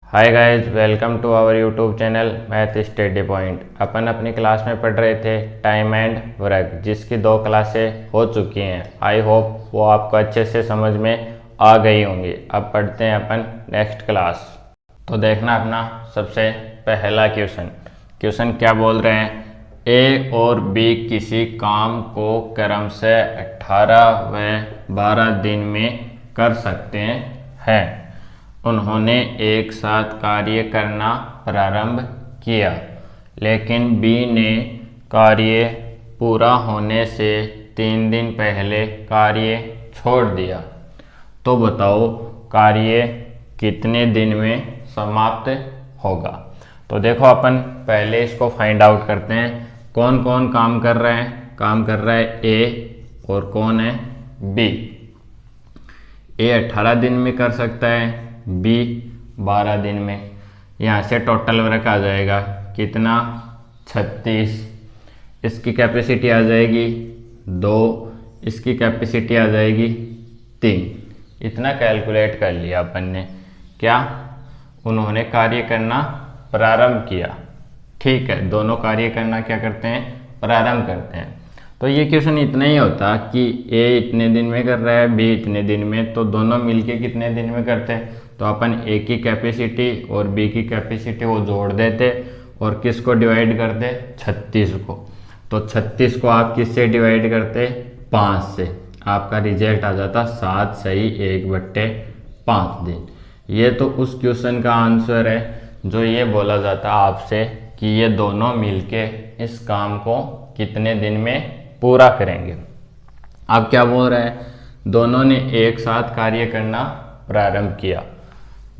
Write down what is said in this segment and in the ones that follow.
Hi guys, welcome to our YouTube channel math study point. अपन अपनी class में पढ़ रहे थे टाइम एंड वर्क, जिसकी 2 क्लासें हो चुकी हैं। आई होप वो आपको अच्छे से समझ में आ गई होंगी। अब पढ़ते हैं अपन नेक्स्ट क्लास। तो देखना अपना सबसे पहला क्वेश्चन क्या बोल रहे हैं। ए और बी किसी काम को क्रम से 18 व 12 दिन में कर सकते हैं। उन्होंने एक साथ कार्य करना प्रारंभ किया, लेकिन बी ने कार्य पूरा होने से 3 दिन पहले कार्य छोड़ दिया। तो बताओ कार्य कितने दिन में समाप्त होगा। तो देखो अपन पहले इसको फाइंड आउट करते हैं। कौन कौन काम कर रहे हैं। काम कर रहा है ए और कौन है बी। ए 18 दिन में कर सकता है, बी 12 दिन में। यहाँ से टोटल वर्क आ जाएगा कितना 36। इसकी कैपेसिटी आ जाएगी 2, इसकी कैपेसिटी आ जाएगी 3। इतना कैलकुलेट कर लिया अपन ने। क्या उन्होंने कार्य करना प्रारंभ किया। ठीक है, दोनों कार्य करना क्या करते हैं, प्रारंभ करते हैं। तो ये क्वेश्चन इतना ही होता कि ए इतने दिन में कर रहा है, बी इतने दिन में, तो दोनों मिलके कितने दिन में करते हैं। तो अपन ए की कैपेसिटी और बी की कैपेसिटी वो जोड़ देते और किसको डिवाइड करते 36 को। तो 36 को आप किससे डिवाइड करते 5 से। आपका रिजल्ट आ जाता 7 सही 1/5 दिन। ये तो उस क्वेश्चन का आंसर है जो ये बोला जाता आपसे कि ये दोनों मिलके इस काम को कितने दिन में पूरा करेंगे। अब क्या बोल रहा है, दोनों ने एक साथ कार्य करना प्रारंभ किया।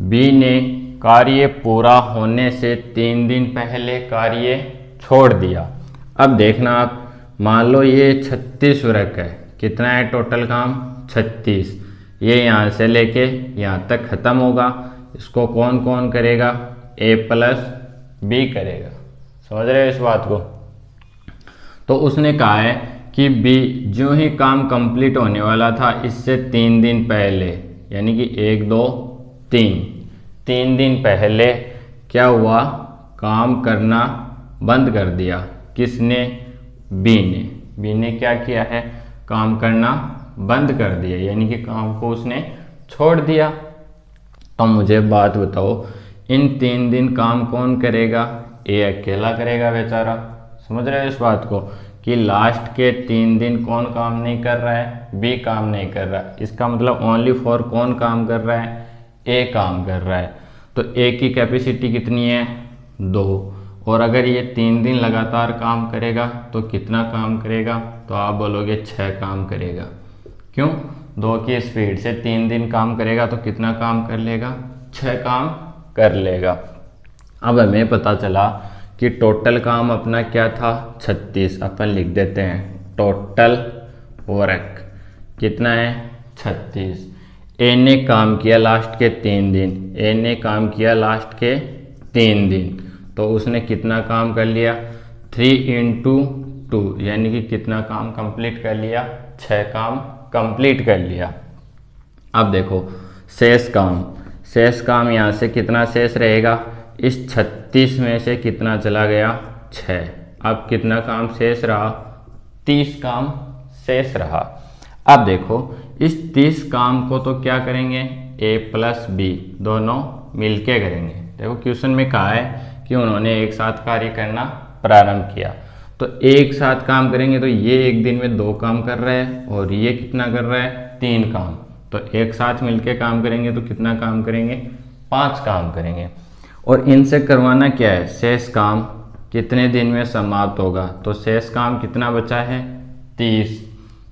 बी ने कार्य पूरा होने से 3 दिन पहले कार्य छोड़ दिया। अब देखना आप, मान लो ये 36 वर्क है। कितना है टोटल काम 36। ये यहाँ से लेके यहाँ तक खत्म होगा। इसको कौन कौन करेगा, ए प्लस बी करेगा। समझ रहे हो इस बात को। तो उसने कहा है कि बी जो ही काम कंप्लीट होने वाला था इससे 3 दिन पहले, यानी कि 1 2 3 दिन पहले क्या हुआ, काम करना बंद कर दिया। किसने, बी ने क्या किया है, काम करना बंद कर दिया, यानी कि काम को उसने छोड़ दिया। तो मुझे बात बताओ, इन 3 दिन काम कौन करेगा, ए अकेला करेगा बेचारा। समझ रहे हो इस बात को कि लास्ट के 3 दिन कौन काम नहीं कर रहा है, बी काम नहीं कर रहा है। इसका मतलब ओनली फॉर कौन काम कर रहा है, ए काम कर रहा है। तो ए की कैपेसिटी कितनी है 2, और अगर ये 3 दिन लगातार काम करेगा तो कितना काम करेगा, तो आप बोलोगे 6 काम करेगा। क्यों, 2 की स्पीड से 3 दिन काम करेगा तो कितना काम कर लेगा, 6 काम कर लेगा। अब हमें पता चला कि टोटल काम अपना क्या था 36। अपन लिख देते हैं टोटल वर्क कितना है 36। ए ने काम किया लास्ट के 3 दिन, ए ने काम किया लास्ट के 3 दिन, तो उसने कितना काम कर लिया 3 × 2, यानी कि कितना काम कंप्लीट कर लिया, 6 काम कंप्लीट कर लिया। अब देखो शेष काम यहाँ से कितना शेष रहेगा, इस 36 में से कितना चला गया 6। अब कितना काम शेष रहा, 30 काम शेष रहा। अब देखो इस 30 काम को तो क्या करेंगे, ए प्लस बी दोनों मिलके करेंगे। देखो क्वेश्चन में कहा है कि उन्होंने एक साथ कार्य करना प्रारंभ किया, तो एक साथ काम करेंगे तो ये एक दिन में 2 काम कर रहा है और ये कितना कर रहा है 3 काम। तो एक साथ मिलके काम करेंगे तो कितना काम करेंगे, 5 काम करेंगे। और इनसे करवाना क्या है, शेष काम कितने दिन में समाप्त होगा। तो शेष काम कितना बचा है 30।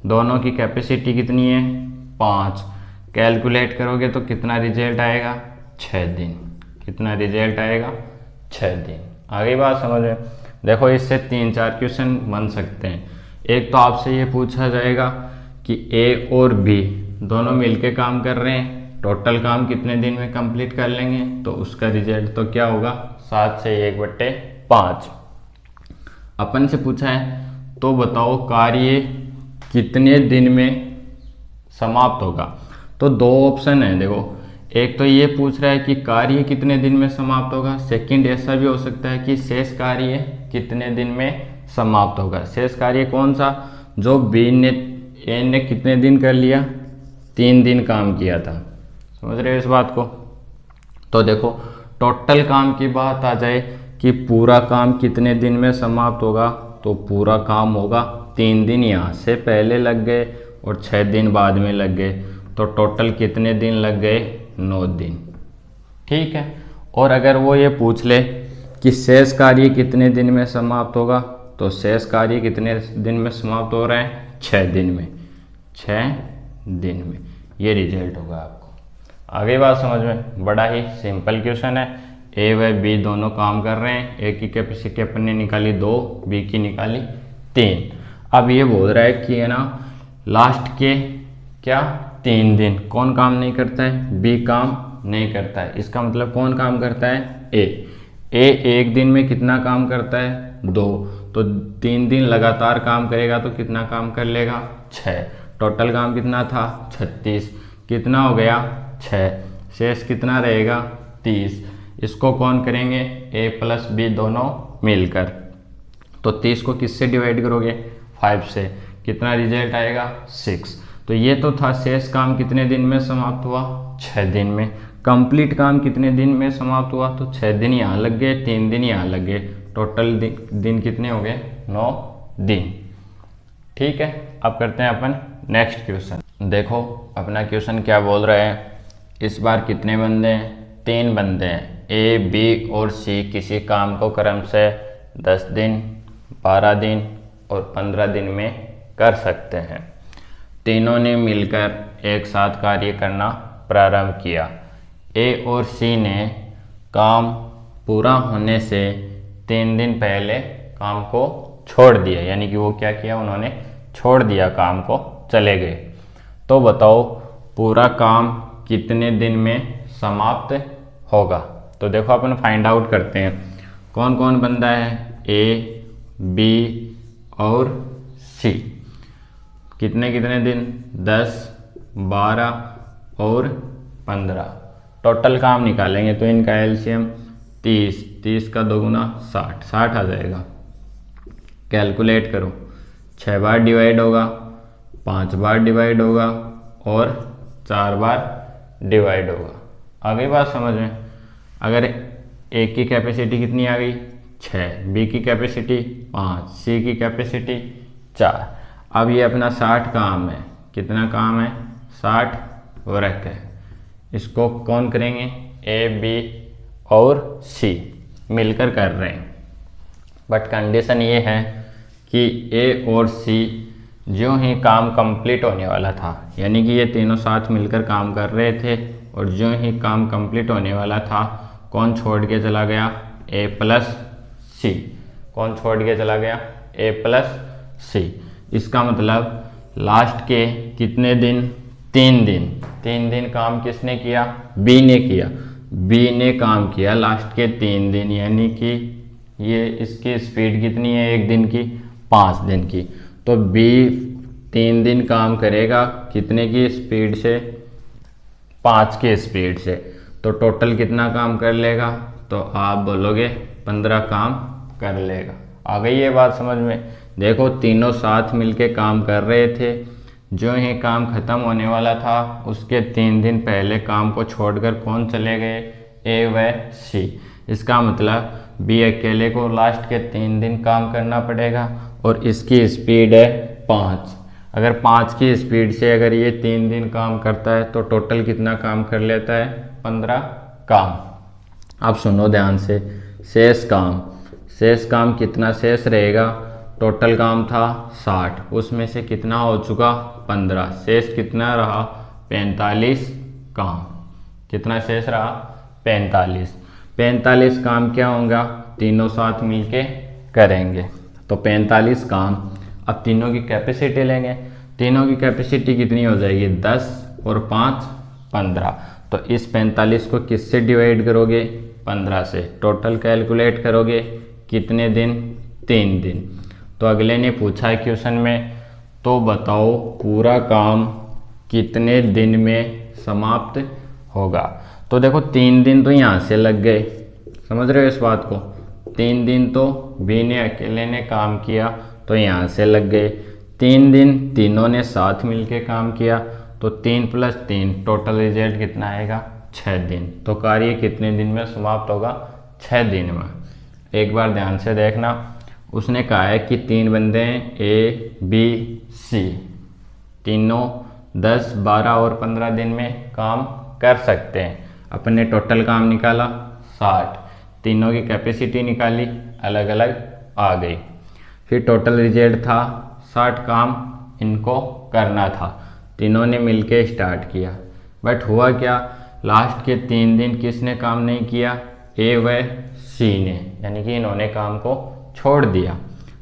दोनों की कैपेसिटी कितनी है 5। कैलकुलेट करोगे तो कितना रिजल्ट आएगा 6 दिन। कितना रिजल्ट आएगा 6 दिन। आगे बात समझ में। देखो इससे 3-4 क्वेश्चन बन सकते हैं। एक तो आपसे ये पूछा जाएगा कि ए और बी दोनों मिलके काम कर रहे हैं, टोटल काम कितने दिन में कंप्लीट कर लेंगे, तो उसका रिजल्ट तो क्या होगा 7 से 1/5। अपन से पूछा है तो बताओ कार्य कितने दिन में समाप्त होगा। तो 2 ऑप्शन है देखो, एक तो ये पूछ रहा है कि कार्य कितने दिन में समाप्त होगा, सेकंड ऐसा भी हो सकता है कि शेष कार्य कितने दिन में समाप्त होगा। शेष कार्य कौन सा, जो बी ने ए ने कितने दिन कर लिया, 3 दिन काम किया था। समझ रहे हो इस बात को। तो देखो टोटल काम की बात आ जाए कि पूरा काम कितने दिन में समाप्त होगा, तो पूरा काम होगा 3 दिन यहाँ से पहले लग गए और 6 दिन बाद में लग गए, तो टोटल कितने दिन लग गए, 9 दिन। ठीक है। और अगर वो ये पूछ ले कि शेष कार्य कितने दिन में समाप्त होगा, तो शेष कार्य कितने दिन में समाप्त हो रहा है, 6 दिन में, 6 दिन में। ये रिजल्ट होगा आपको। आगे बात समझ में, बड़ा ही सिंपल क्वेश्चन है। ए व बी दोनों काम कर रहे हैं, ए की कैपेसिटी अपन ने निकाली 2, बी की निकाली 3। अब ये बोल रहा है कि है ना लास्ट के क्या 3 दिन कौन काम नहीं करता है, बी काम नहीं करता है। इसका मतलब कौन काम करता है, ए एक दिन में कितना काम करता है, 2, तो 3 दिन लगातार काम करेगा तो कितना काम कर लेगा, 6। टोटल काम कितना था, 36, कितना हो गया, 6, शेष कितना रहेगा, 30। इसको कौन करेंगे, ए प्लस बी दोनों मिलकर, तो 30 को किससे डिवाइड करोगे, 5 से, कितना रिजल्ट आएगा, 6। तो ये तो था शेष काम कितने दिन में समाप्त हुआ, 6 दिन में। कंप्लीट काम कितने दिन में समाप्त हुआ, तो 6 दिन यहाँ लग गए, 3 दिन यहाँ लग गए, टोटल दिन कितने हो गए, 9 दिन। ठीक है। अब करते हैं अपन नेक्स्ट क्वेश्चन। देखो अपना क्वेश्चन क्या बोल रहा है, इस बार कितने बंदे हैं, 3 बंदे हैं। ए बी और सी किसी काम को क्रम से 10 दिन, 12 दिन और 15 दिन में कर सकते हैं। तीनों ने मिलकर एक साथ कार्य करना प्रारंभ किया। ए और सी ने काम पूरा होने से 3 दिन पहले काम को छोड़ दिया, यानी कि वो क्या किया, उन्होंने छोड़ दिया काम को, चले गए। तो बताओ पूरा काम कितने दिन में समाप्त होगा। तो देखो अपन फाइंड आउट करते हैं कौन कौन बंदा है, ए बी और सी। कितने कितने दिन, 10, 12 और 15। टोटल काम निकालेंगे तो इनका एलसीएम 30, 30 का 2 गुना 60, 60 आ जाएगा। कैलकुलेट करो, 6 बार डिवाइड होगा, 5 बार डिवाइड होगा और 4 बार डिवाइड होगा। आ गई बात समझ में। अगर ए की कैपेसिटी कितनी आ गई, 6, बी की कैपेसिटी 5, सी की कैपेसिटी 4। अब ये अपना 60 काम है, कितना काम है, 60 वर्क है। इसको कौन करेंगे, ए बी और सी मिलकर कर रहे हैं। बट कंडीशन ये है कि ए और सी जो ही काम कंप्लीट होने वाला था, यानी कि ये तीनों साथ मिलकर काम कर रहे थे, और जो ही काम कंप्लीट होने वाला था कौन छोड़ के चला गया, ए प्लस सी। कौन छोड़ के चला गया, ए प्लस सी। इसका मतलब लास्ट के कितने दिन, 3 दिन। 3 दिन काम किसने किया, बी ने किया। बी ने काम किया लास्ट के 3 दिन, यानी कि ये इसकी स्पीड कितनी है एक दिन की, 5 दिन की। तो बी 3 दिन काम करेगा कितने की स्पीड से, 5 की स्पीड से। तो टोटल कितना काम कर लेगा, तो आप बोलोगे 15 काम कर लेगा। आ गई ये बात समझ में। देखो तीनों साथ मिलके काम कर रहे थे, जो ही काम खत्म होने वाला था उसके 3 दिन पहले काम को छोड़कर कौन चले गए, ए व सी। इसका मतलब बी अकेले को लास्ट के 3 दिन काम करना पड़ेगा, और इसकी स्पीड है 5। अगर 5 की स्पीड से अगर ये 3 दिन काम करता है तो टोटल कितना काम कर लेता है, 15 काम। अब सुनो ध्यान से, शेष काम कितना शेष रहेगा, टोटल काम था 60, उसमें से कितना हो चुका, 15, शेष कितना रहा, 45 काम। कितना शेष रहा, 45। 45 काम क्या होगा, तीनों साथ मिलके करेंगे, तो 45 काम। अब तीनों की कैपेसिटी लेंगे, तीनों की कैपेसिटी कितनी हो जाएगी, 10 और 5 15। तो इस 45 को किससे डिवाइड करोगे, 15 से। टोटल कैलकुलेट करोगे कितने दिन, 3 दिन। तो अगले ने पूछा है क्वेश्चन में, तो बताओ पूरा काम कितने दिन में समाप्त होगा। तो देखो 3 दिन तो यहाँ से लग गए, समझ रहे हो इस बात को। 3 दिन तो बी ने अकेले ने काम किया तो यहाँ से लग गए। 3 दिन तीनों ने साथ मिलके काम किया तो 3 + 3 टोटल रिजल्ट कितना आएगा 6 दिन। तो कार्य कितने दिन में समाप्त होगा 6 दिन में। एक बार ध्यान से देखना, उसने कहा है कि 3 बंदे हैं ए बी सी, तीनों 10, 12 और 15 दिन में काम कर सकते हैं। अपने टोटल काम निकाला 60, तीनों की कैपेसिटी निकाली, अलग अलग आ गई। फिर टोटल रिजल्ट था 60 काम इनको करना था, तीनों ने मिलके स्टार्ट किया। बट हुआ क्या, लास्ट के 3 दिन किसने काम नहीं किया, ए व सी ने, यानी कि इन्होंने काम को छोड़ दिया।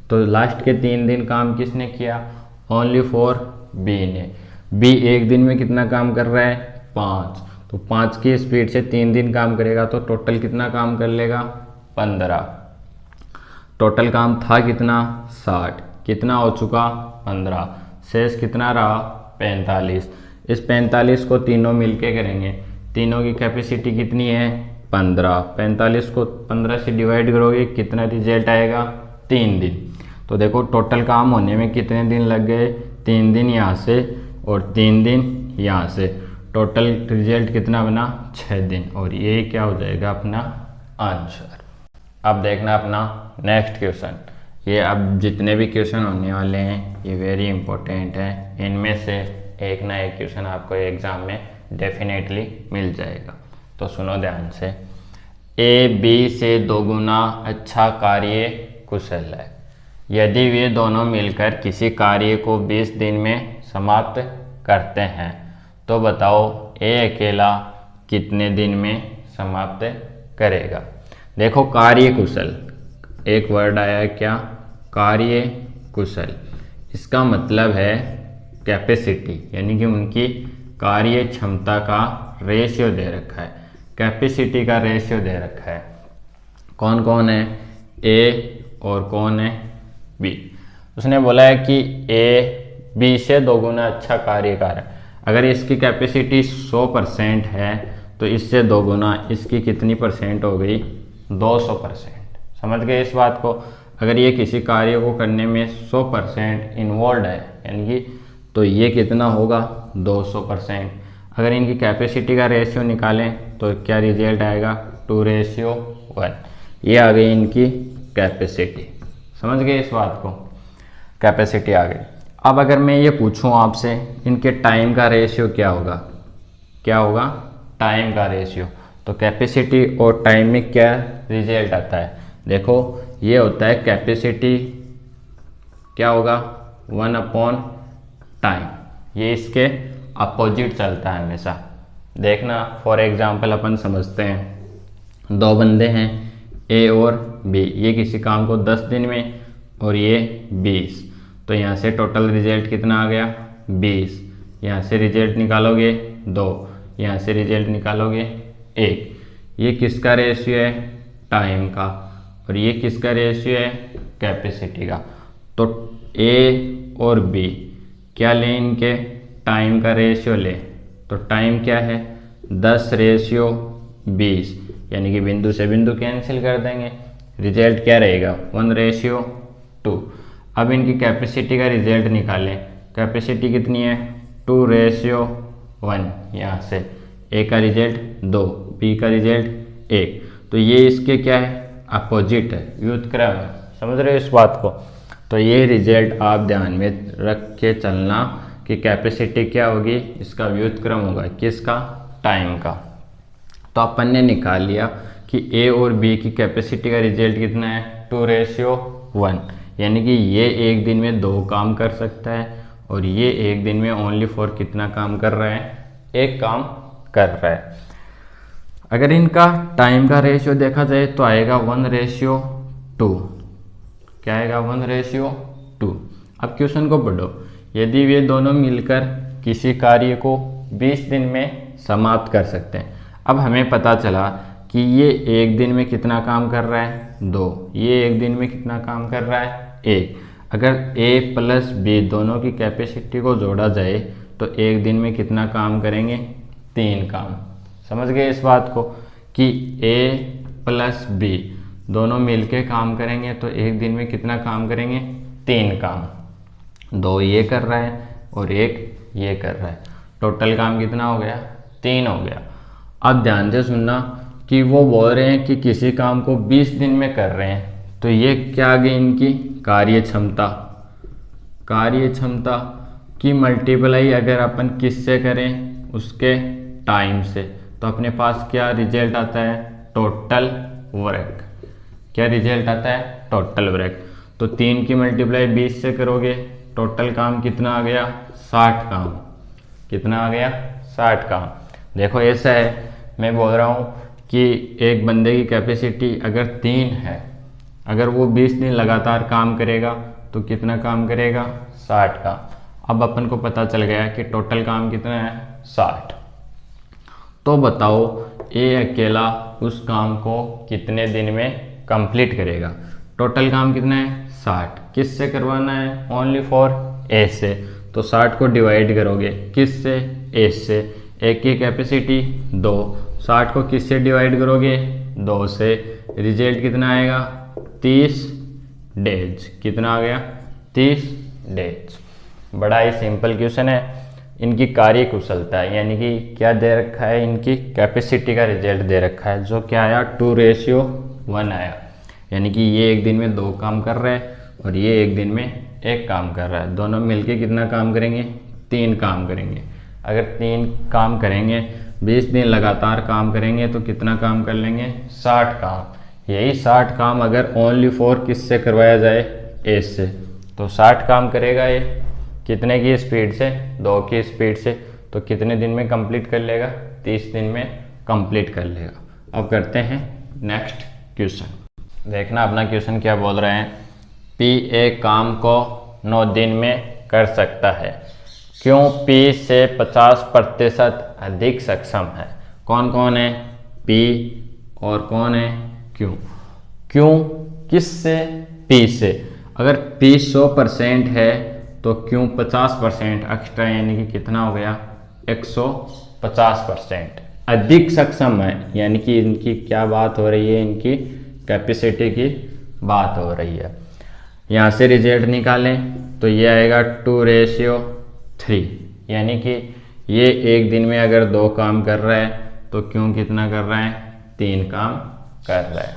तो लास्ट के 3 दिन काम किसने किया, ओनली फॉर बी ने। बी एक दिन में कितना काम कर रहा है 5, तो 5 की स्पीड से 3 दिन काम करेगा तो टोटल कितना काम कर लेगा 15। टोटल काम था कितना 60, कितना हो चुका 15, शेष कितना रहा 45। इस 45 को तीनों मिलके करेंगे, तीनों की कैपेसिटी कितनी है 15, 45 को 15 से डिवाइड करोगे कितना रिजल्ट आएगा 3 दिन। तो देखो टोटल काम होने में कितने दिन लग गए, 3 दिन यहाँ से और 3 दिन यहाँ से, टोटल रिजल्ट कितना बना 6 दिन। और ये क्या हो जाएगा अपना आंसर। अब देखना अपना नेक्स्ट क्वेश्चन। ये अब जितने भी क्वेश्चन होने वाले हैं ये वेरी इंपॉर्टेंट है, इनमें से एक ना एक क्वेश्चन आपको एग्जाम में डेफिनेटली मिल जाएगा। तो सुनो ध्यान से, ए बी से 2 गुना अच्छा कार्य कुशल है। यदि वे दोनों मिलकर किसी कार्य को 20 दिन में समाप्त करते हैं तो बताओ ए अकेला कितने दिन में समाप्त करेगा। देखो कार्य कुशल, एक वर्ड आया है क्या, कार्य कुशल। इसका मतलब है कैपेसिटी, यानी कि उनकी कार्य क्षमता का रेशियो दे रखा है, कैपेसिटी का रेशियो दे रखा है। कौन कौन है, ए और कौन है बी। उसने बोला है कि ए बी से 2 गुना अच्छा कार्य कर रहा है। अगर इसकी कैपेसिटी 100% है तो इससे 2 गुना इसकी कितनी परसेंट हो गई 200%। समझ गए इस बात को। अगर ये किसी कार्य को करने में 100% इन्वॉल्व है यानी कि, तो ये कितना होगा 200%। अगर इनकी कैपेसिटी का रेशियो निकालें तो क्या रिजल्ट आएगा 2:1। ये आ गई इनकी कैपेसिटी। समझ गए इस बात को, कैपेसिटी आ गई। अब अगर मैं ये पूछूं आपसे इनके टाइम का रेशियो क्या होगा, क्या होगा टाइम का रेशियो, तो कैपेसिटी और टाइम में क्या रिजल्ट आता है। देखो ये होता है कैपेसिटी क्या होगा 1/टाइम, ये इसके अपोजिट चलता है हमेशा। देखना फॉर एग्जांपल अपन समझते हैं 2 बंदे हैं ए और बी, ये किसी काम को 10 दिन में और ये 20, तो यहाँ से टोटल रिजल्ट कितना आ गया 20। यहाँ से रिजल्ट निकालोगे 2, यहाँ से रिजल्ट निकालोगे 1। ये किसका रेशियो है टाइम का, और ये किसका रेशियो है कैपेसिटी का। तो ए और बी क्या लें, इनके टाइम का रेशियो ले, तो टाइम क्या है 10:20, यानी कि बिंदु से बिंदु कैंसिल कर देंगे, रिजल्ट क्या रहेगा 1:2। अब इनकी कैपेसिटी का रिजल्ट निकालें, कैपेसिटी कितनी है 2:1। यहाँ से ए का रिजल्ट 2, बी का रिजल्ट 1, तो ये इसके क्या है अपोजिट है, व्युत्क्रम है। समझ रहे हो इस बात को। तो ये रिजल्ट आप ध्यान में रख के चलना कि कैपेसिटी क्या होगी, इसका व्युत्क्रम होगा किसका टाइम का। तो अपन ने निकाल लिया कि ए और बी की कैपेसिटी का रिजल्ट कितना है 2:1, यानी कि ये एक दिन में 2 काम कर सकता है और ये एक दिन में ओनली फॉर कितना काम कर रहा है, 1 काम कर रहा है। अगर इनका टाइम का रेशियो देखा जाए तो आएगा 1:2। क्या आएगा 1:2। अब क्वेश्चन को पढ़ो, यदि वे दोनों मिलकर किसी कार्य को 20 दिन में समाप्त कर सकते हैं। अब हमें पता चला कि ये एक दिन में कितना काम कर रहा है 2, ये एक दिन में कितना काम कर रहा है 1। अगर a + b दोनों की कैपेसिटी को जोड़ा जाए तो एक दिन में कितना काम करेंगे 3 काम। समझ गए इस बात को कि A प्लस B दोनों मिलके काम करेंगे तो एक दिन में कितना काम करेंगे, 3 काम। 2 ये कर रहा है और 1 ये कर रहा है, टोटल काम कितना हो गया, 3 हो गया। अब ध्यान से सुनना कि वो बोल रहे हैं कि किसी काम को 20 दिन में कर रहे हैं, तो ये क्या आ गई इनकी कार्य क्षमता। कार्य क्षमता की मल्टीप्लाई अगर अपन किससे करें, उसके टाइम से, तो अपने पास क्या रिजल्ट आता है, टोटल वर्क। क्या रिजल्ट आता है, टोटल वर्क। तो 3 की मल्टीप्लाई 20 से करोगे, टोटल काम कितना आ गया, 60 काम। कितना आ गया, 60 काम। देखो ऐसा है, मैं बोल रहा हूँ कि एक बंदे की कैपेसिटी अगर 3 है, अगर वो 20 दिन लगातार काम करेगा तो कितना काम करेगा, 60 काम। अब अपन को पता चल गया कि टोटल काम कितना है, 60। तो बताओ ए अकेला उस काम को कितने दिन में कंप्लीट करेगा। टोटल काम कितना है, 60। किस से करवाना है, ओनली फॉर ए से। तो 60 को डिवाइड करोगे किस से, ए से। एक की कैपेसिटी 2, 60 को किस से डिवाइड करोगे, 2 से। रिजल्ट कितना आएगा, 30 डेज। कितना आ गया, 30 डेज। बड़ा ही सिंपल क्वेश्चन है। इनकी कार्य कुशलता है, यानी कि क्या दे रखा है, इनकी कैपेसिटी का रिजल्ट दे रखा है, जो क्या आया, 2:1 आया। यानी कि ये एक दिन में 2 काम कर रहे हैं और ये एक दिन में 1 काम कर रहा है। दोनों मिलके कितना काम करेंगे, 3 काम करेंगे। अगर 3 काम करेंगे, 20 दिन लगातार काम करेंगे तो कितना काम कर लेंगे, 60 काम। यही 60 काम अगर ओनली फॉर किससे करवाया जाए, ए से, तो 60 काम करेगा ये कितने की स्पीड से, 2 की स्पीड से। तो कितने दिन में कंप्लीट कर लेगा, 30 दिन में कंप्लीट कर लेगा। अब करते हैं नेक्स्ट क्वेश्चन। देखना अपना क्वेश्चन क्या बोल रहे हैं। पी एक काम को 9 दिन में कर सकता है, क्यों पी से 50% अधिक सक्षम है। कौन कौन है, पी और कौन है, क्यों। क्यों किससे, पी से। अगर पी 100% है तो क्यों 50% एक्स्ट्रा, यानी कि कितना हो गया, 150% अधिक सक्षम है। यानी कि इनकी क्या बात हो रही है, इनकी कैपेसिटी की बात हो रही है। यहाँ से रिजल्ट निकालें तो ये आएगा 2:3, यानी कि ये एक दिन में अगर 2 काम कर रहा है तो क्यों कितना कर रहा है, 3 काम कर रहा है।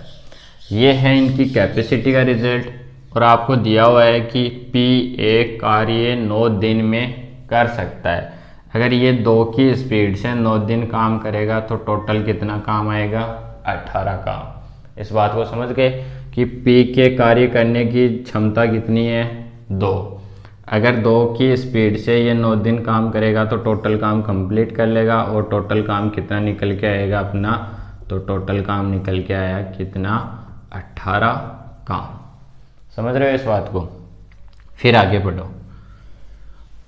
ये है इनकी कैपेसिटी का रिजल्ट। और आपको दिया हुआ है कि P एक कार्य 9 दिन में कर सकता है। अगर ये 2 की स्पीड से 9 दिन काम करेगा तो टोटल कितना काम आएगा, 18 काम। इस बात को समझ गए कि P के कार्य करने की क्षमता कितनी है, 2। अगर 2 की स्पीड से ये 9 दिन काम करेगा तो टोटल काम कंप्लीट कर लेगा। और टोटल काम कितना निकल के आएगा अपना, तो टोटल काम निकल के आया कितना, 18 काम। समझ रहे हो इस बात को। फिर आगे बढ़ो,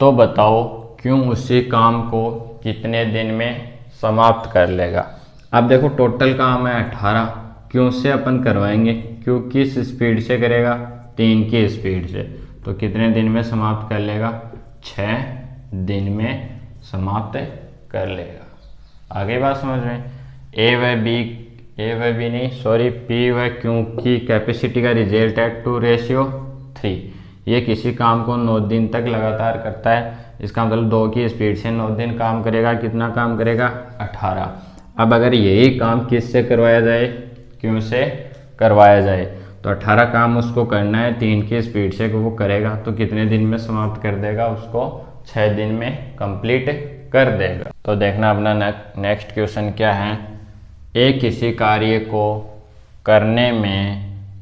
तो बताओ क्यों उसी काम को कितने दिन में समाप्त कर लेगा। अब देखो टोटल काम है 18, क्यों से अपन करवाएंगे, क्यों किस स्पीड से करेगा, 3 की स्पीड से। तो कितने दिन में समाप्त कर लेगा, 6 दिन में समाप्त कर लेगा। आगे बात समझ में। ए व बी नहीं सॉरी, पी व क्यू की कैपेसिटी का रिजल्ट है 2:3। ये किसी काम को 9 दिन तक लगातार करता है। इसका मतलब 2 की स्पीड से 9 दिन काम करेगा। कितना काम करेगा, 18। अब अगर यही काम किस से करवाया जाए, क्यों से करवाया जाए, तो 18 काम उसको करना है 3 की स्पीड से, वो करेगा तो कितने दिन में समाप्त कर देगा, उसको 6 दिन में कंप्लीट कर देगा। तो देखना अपना नेक्स्ट क्वेश्चन क्या है। ए किसी कार्य को करने में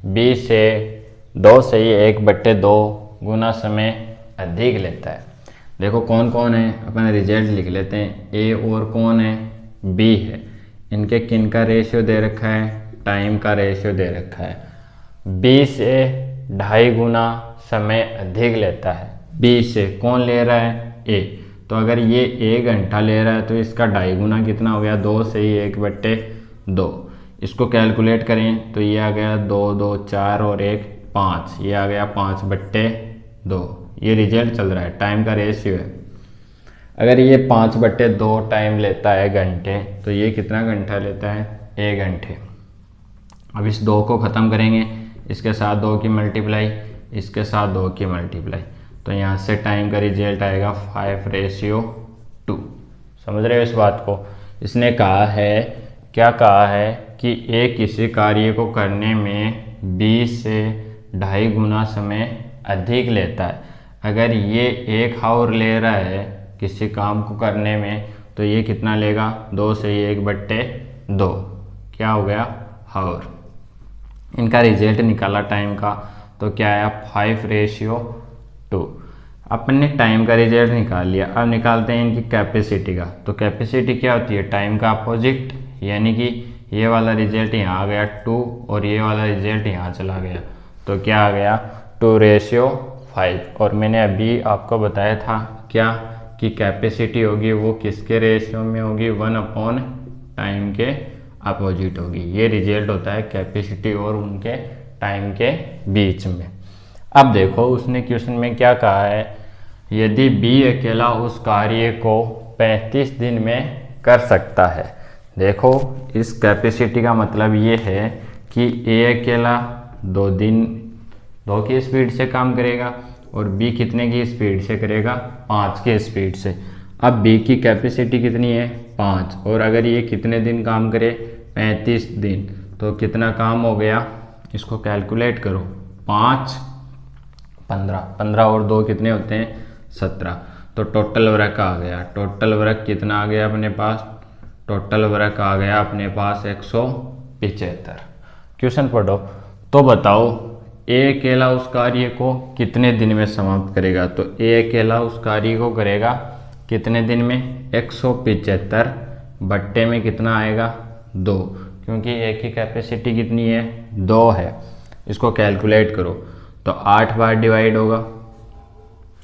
बी से 2 से ही 1/2 गुना समय अधिक लेता है। देखो कौन कौन है, अपन रिजल्ट लिख लेते हैं। ए और कौन है, बी है। इनके किन का रेशियो दे रखा है, टाइम का रेशियो दे रखा है। बी से 2.5 गुना समय अधिक लेता है। बी से कौन ले रहा है, ए। तो अगर ये 1 घंटा ले रहा है तो इसका 2.5 गुना कितना हो गया, 2 से ही 1/2। इसको कैलकुलेट करें तो ये आ गया 2 2 4 और 1 5, ये आ गया 5/2। ये रिजल्ट चल रहा है, टाइम का रेशियो है। अगर ये 5/2 टाइम लेता है घंटे, तो ये कितना घंटा लेता है? 1 घंटे। अब इस 2 को ख़त्म करेंगे, इसके साथ 2 की मल्टीप्लाई, इसके साथ 2 की मल्टीप्लाई, तो यहाँ से टाइम का रिजल्ट आएगा 5:2। समझ रहे हो इस बात को? इसने कहा है, क्या कहा है कि एक किसी कार्य को करने में 20 से 2.5 गुना समय अधिक लेता है। अगर ये 1 हावर ले रहा है किसी काम को करने में, तो ये कितना लेगा? 2 से 1/2, क्या हो गया? हावर। इनका रिजल्ट निकाला टाइम का, तो क्या आया? 5:2। अपन ने टाइम का रिजल्ट निकाल लिया। अब निकालते हैं इनकी कैपेसिटी का। तो कैपेसिटी क्या होती है? टाइम का अपोजिट, यानी कि ये वाला रिजल्ट यहाँ आ गया 2 और ये वाला रिजल्ट यहाँ चला गया, तो क्या आ गया? 2:5। और मैंने अभी आपको बताया था क्या कि कैपेसिटी होगी वो किसके रेशियो में होगी? 1/टाइम के अपोजिट होगी। ये रिजल्ट होता है कैपेसिटी और उनके टाइम के बीच में। अब देखो उसने क्वेश्चन में क्या कहा है, यदि बी अकेला उस कार्य को 35 दिन में कर सकता है। देखो इस कैपेसिटी का मतलब ये है कि ए अकेला 2 की स्पीड से काम करेगा और बी कितने की स्पीड से करेगा? 5 की स्पीड से। अब बी की कैपेसिटी कितनी है? 5, और अगर ये कितने दिन काम करे? 35 दिन। तो कितना काम हो गया? इसको कैलकुलेट करो। 5, 15 और 2 कितने होते हैं? 17। तो टोटल वर्क आ गया। टोटल वर्क कितना आ गया अपने पास? टोटल वर्क आ गया अपने पास 175। क्वेश्चन पढ़ो। तो बताओ ए अकेला उस कार्य को कितने दिन में समाप्त करेगा? तो ए अकेला उस कार्य को करेगा कितने दिन में? 175 बट्टे में कितना आएगा? 2, क्योंकि ए की कैपेसिटी कितनी है? 2 है। इसको कैलकुलेट करो तो 8 बार डिवाइड होगा,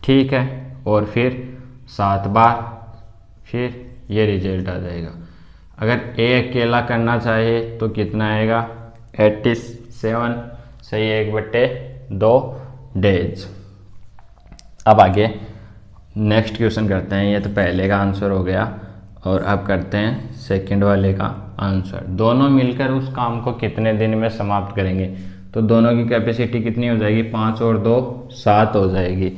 ठीक है, और फिर 7 बार, फिर ये रिजल्ट आ जाएगा। अगर ए अकेला करना चाहे तो कितना आएगा? 87 सही 1/2 डेज। अब आगे नेक्स्ट क्वेश्चन करते हैं। ये तो पहले का आंसर हो गया और अब करते हैं सेकंड वाले का आंसर। दोनों मिलकर उस काम को कितने दिन में समाप्त करेंगे? तो दोनों की कैपेसिटी कितनी हो जाएगी? 5 और 2 7 हो जाएगी।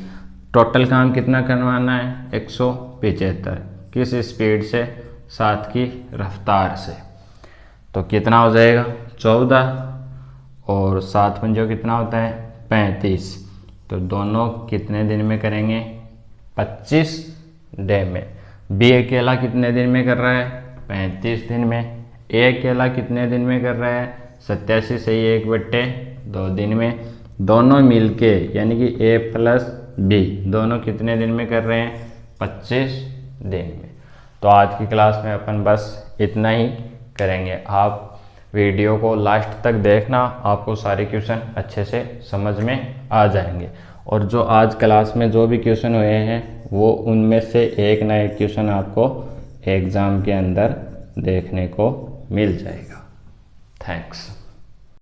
टोटल काम कितना करवाना है? 175। किस स्पीड से? 7 की रफ्तार से। तो कितना हो जाएगा? 14 और 7 पंजों कितना होता है? 35। तो दोनों कितने दिन में करेंगे? 25 डे में। बी अकेला कितने दिन में कर रहा है? 35 दिन में। ए अकेला कितने दिन में कर रहा है? 87 सही 1/2 दिन में। दोनों मिलके यानी कि ए प्लस बी दोनों कितने दिन में कर रहे हैं? 25 दिन में। तो आज की क्लास में अपन बस इतना ही करेंगे। आप वीडियो को लास्ट तक देखना, आपको सारे क्वेश्चन अच्छे से समझ में आ जाएंगे। और जो आज क्लास में जो भी क्वेश्चन हुए हैं वो उनमें से एक ना एक क्वेश्चन आपको एग्ज़ाम के अंदर देखने को मिल जाएगा। थैंक्स।